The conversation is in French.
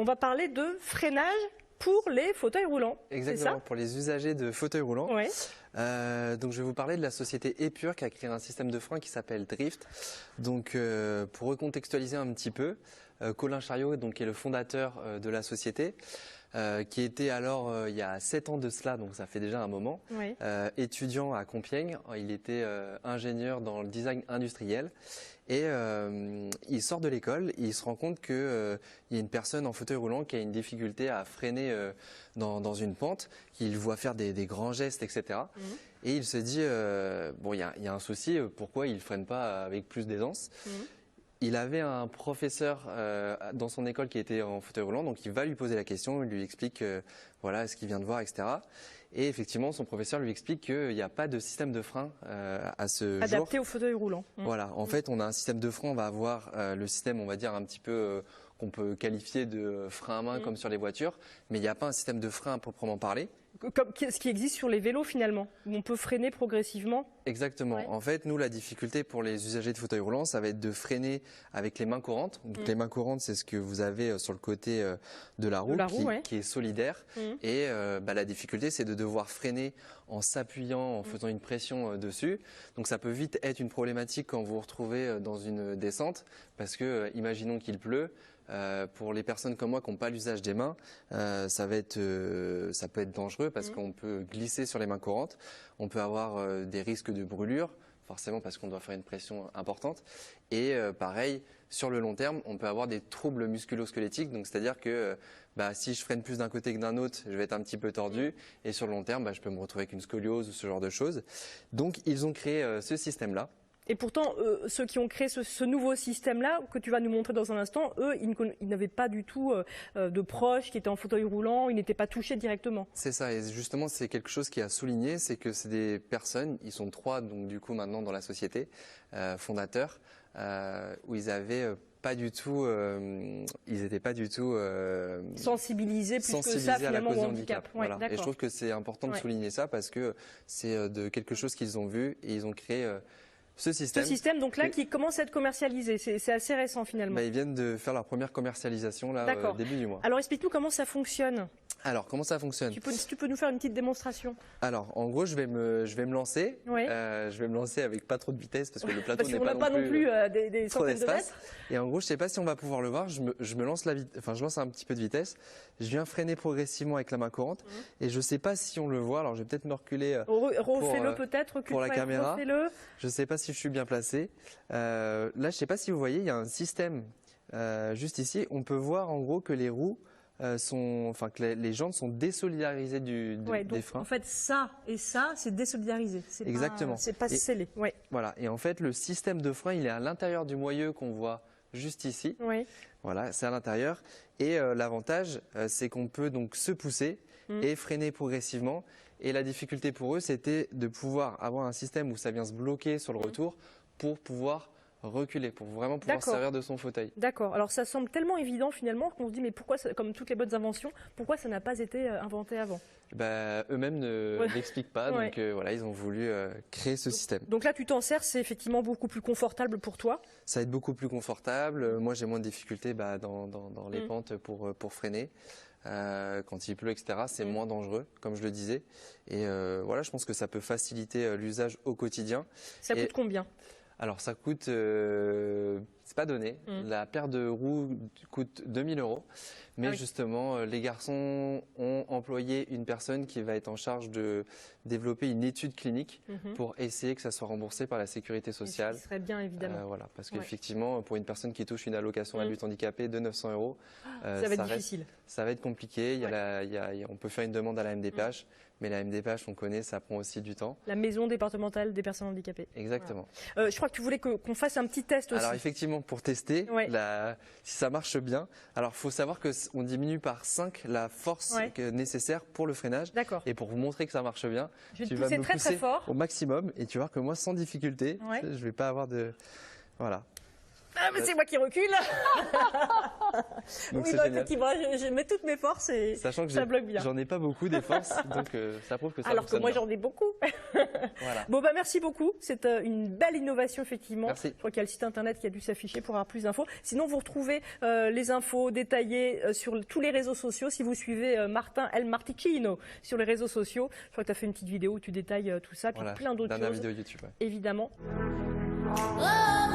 on va parler de freinage pour les fauteuils roulants. Exactement, pour les usagers de fauteuils roulants. Ouais. Donc je vais vous parler de la société Epure qui a créé un système de frein qui s'appelle Drift. Donc pour recontextualiser un petit peu, Colin Chariot donc, est le fondateur de la société. Qui était alors, il y a 7 ans de cela, donc ça fait déjà un moment, Oui. étudiant à Compiègne. Il était ingénieur dans le design industriel et il sort de l'école et il se rend compte qu'il y a une personne en fauteuil roulant qui a une difficulté à freiner dans une pente, qu'il voit faire des grands gestes, etc. Et il se dit, bon, il y a un souci, pourquoi il ne freine pas avec plus d'aisance? Il avait un professeur dans son école qui était en fauteuil roulant, donc il va lui poser la question, il lui explique voilà ce qu'il vient de voir, etc. Et effectivement, son professeur lui explique qu'il n'y a pas de système de frein à ce jour. Adapté au fauteuil roulant. Voilà, en fait, on a un système de frein, on va avoir le système, on va dire un petit peu qu'on peut qualifier de frein à main comme sur les voitures, mais il n'y a pas un système de frein à proprement parler. Comme ce qui existe sur les vélos finalement, où on peut freiner progressivement. Exactement. Ouais. En fait, nous, la difficulté pour les usagers de fauteuil roulant, ça va être de freiner avec les mains courantes. Donc, les mains courantes, c'est ce que vous avez sur le côté de la roue, qui est solidaire. Et la difficulté, c'est de devoir freiner en s'appuyant, en faisant une pression dessus. Donc, ça peut vite être une problématique quand vous vous retrouvez dans une descente, parce que, imaginons qu'il pleut. Pour les personnes comme moi qui n'ont pas l'usage des mains, ça peut être dangereux parce qu'on peut glisser sur les mains courantes, on peut avoir des risques de brûlure, forcément parce qu'on doit faire une pression importante. Et pareil, sur le long terme, on peut avoir des troubles musculo-squelettiques, donc c'est-à-dire que si je freine plus d'un côté que d'un autre, je vais être un petit peu tordu, et sur le long terme, je peux me retrouver avec une scoliose ou ce genre de choses. Donc ils ont créé ce système-là. Et pourtant, ceux qui ont créé ce nouveau système-là, que tu vas nous montrer dans un instant, eux, ils n'avaient pas du tout de proches qui étaient en fauteuil roulant, ils n'étaient pas touchés directement. C'est ça, et justement, c'est quelque chose qui a souligné, c'est que c'est des personnes, ils sont 3, donc du coup maintenant dans la société, fondateurs, où ils avaient pas du tout, ils n'étaient pas du tout sensibilisés plus que ça finalement au handicap. Ouais, voilà. Et je trouve que c'est important de souligner ça parce que c'est de quelque chose qu'ils ont vu et ils ont créé ce système donc là qui commence à être commercialisé, c'est assez récent finalement. Ils viennent de faire leur première commercialisation là début du mois. Alors explique-nous comment ça fonctionne. Alors comment ça fonctionne? Si tu peux nous faire une petite démonstration. Alors en gros je vais me lancer. Oui. Je vais me lancer avec pas trop de vitesse parce que le plateau n'est pas non plus des centaines de mètres. Et en gros je sais pas si on va pouvoir le voir. Je lance un petit peu de vitesse. Je viens freiner progressivement avec la main courante et je sais pas si on le voit. Alors je vais peut-être me reculer. Refais-le peut-être pour la caméra. Je sais pas si je suis bien placé. Là je sais pas si vous voyez, il y a un système juste ici. On peut voir en gros que les roues que les jantes sont désolidarisées des freins. En fait, ça et ça, c'est désolidarisé. Exactement. C'est pas scellé. Ouais. Voilà. Et en fait, le système de frein, il est à l'intérieur du moyeu qu'on voit juste ici. Oui. Voilà, c'est à l'intérieur. Et l'avantage, c'est qu'on peut donc se pousser et freiner progressivement. Et la difficulté pour eux, c'était de pouvoir avoir un système où ça vient se bloquer sur le retour pour pouvoir reculer, pour vraiment pouvoir servir de son fauteuil. D'accord. Alors ça semble tellement évident finalement qu'on se dit mais pourquoi, comme toutes les bonnes inventions, pourquoi ça n'a pas été inventé avant? Eux-mêmes ne l'expliquent pas, donc voilà, ils ont voulu créer ce système. Donc là tu t'en sers, c'est effectivement beaucoup plus confortable pour toi? Ça va être beaucoup plus confortable. Moi j'ai moins de difficultés dans les pentes pour freiner. Quand il pleut, etc., c'est moins dangereux, comme je le disais. Et voilà, je pense que ça peut faciliter l'usage au quotidien. Ça coûte combien? Alors ça coûte, c'est pas donné, la paire de roues coûte 2 000 €, mais justement les garçons ont employé une personne qui va être en charge de développer une étude clinique pour essayer que ça soit remboursé par la sécurité sociale. Ce serait bien évidemment. Voilà, parce qu'effectivement pour une personne qui touche une allocation adulte handicapé de 900 €, ça va être difficile. Ça va être compliqué, on peut faire une demande à la MDPH, mais la MDPH on connaît, ça prend aussi du temps. La maison départementale des personnes handicapées. Exactement. Voilà. Je crois que tu voulais qu'on fasse un petit test aussi. Alors effectivement, pour tester si ça marche bien, alors il faut savoir qu'on diminue par 5 la force nécessaire pour le freinage. D'accord. Et pour vous montrer que ça marche bien, tu vas me pousser très fort au maximum et tu vas voir que moi sans difficulté, je vais pas avoir de... Voilà. Ah, mais c'est moi qui recule. Donc oui, effectivement, je mets toutes mes forces et sachant que ça bloque bien. J'en ai pas beaucoup des forces, donc ça prouve que ça alors que moi j'en ai beaucoup. Voilà. Bon, merci beaucoup. C'est une belle innovation, effectivement. Merci. Je crois qu'il y a le site internet qui a dû s'afficher pour avoir plus d'infos. Sinon, vous retrouvez les infos détaillées sur tous les réseaux sociaux. Si vous suivez Martin El Marticino sur les réseaux sociaux, je crois que tu as fait une petite vidéo où tu détailles tout ça, puis plein d'autres choses. Dernière vidéo YouTube. Ouais. Évidemment.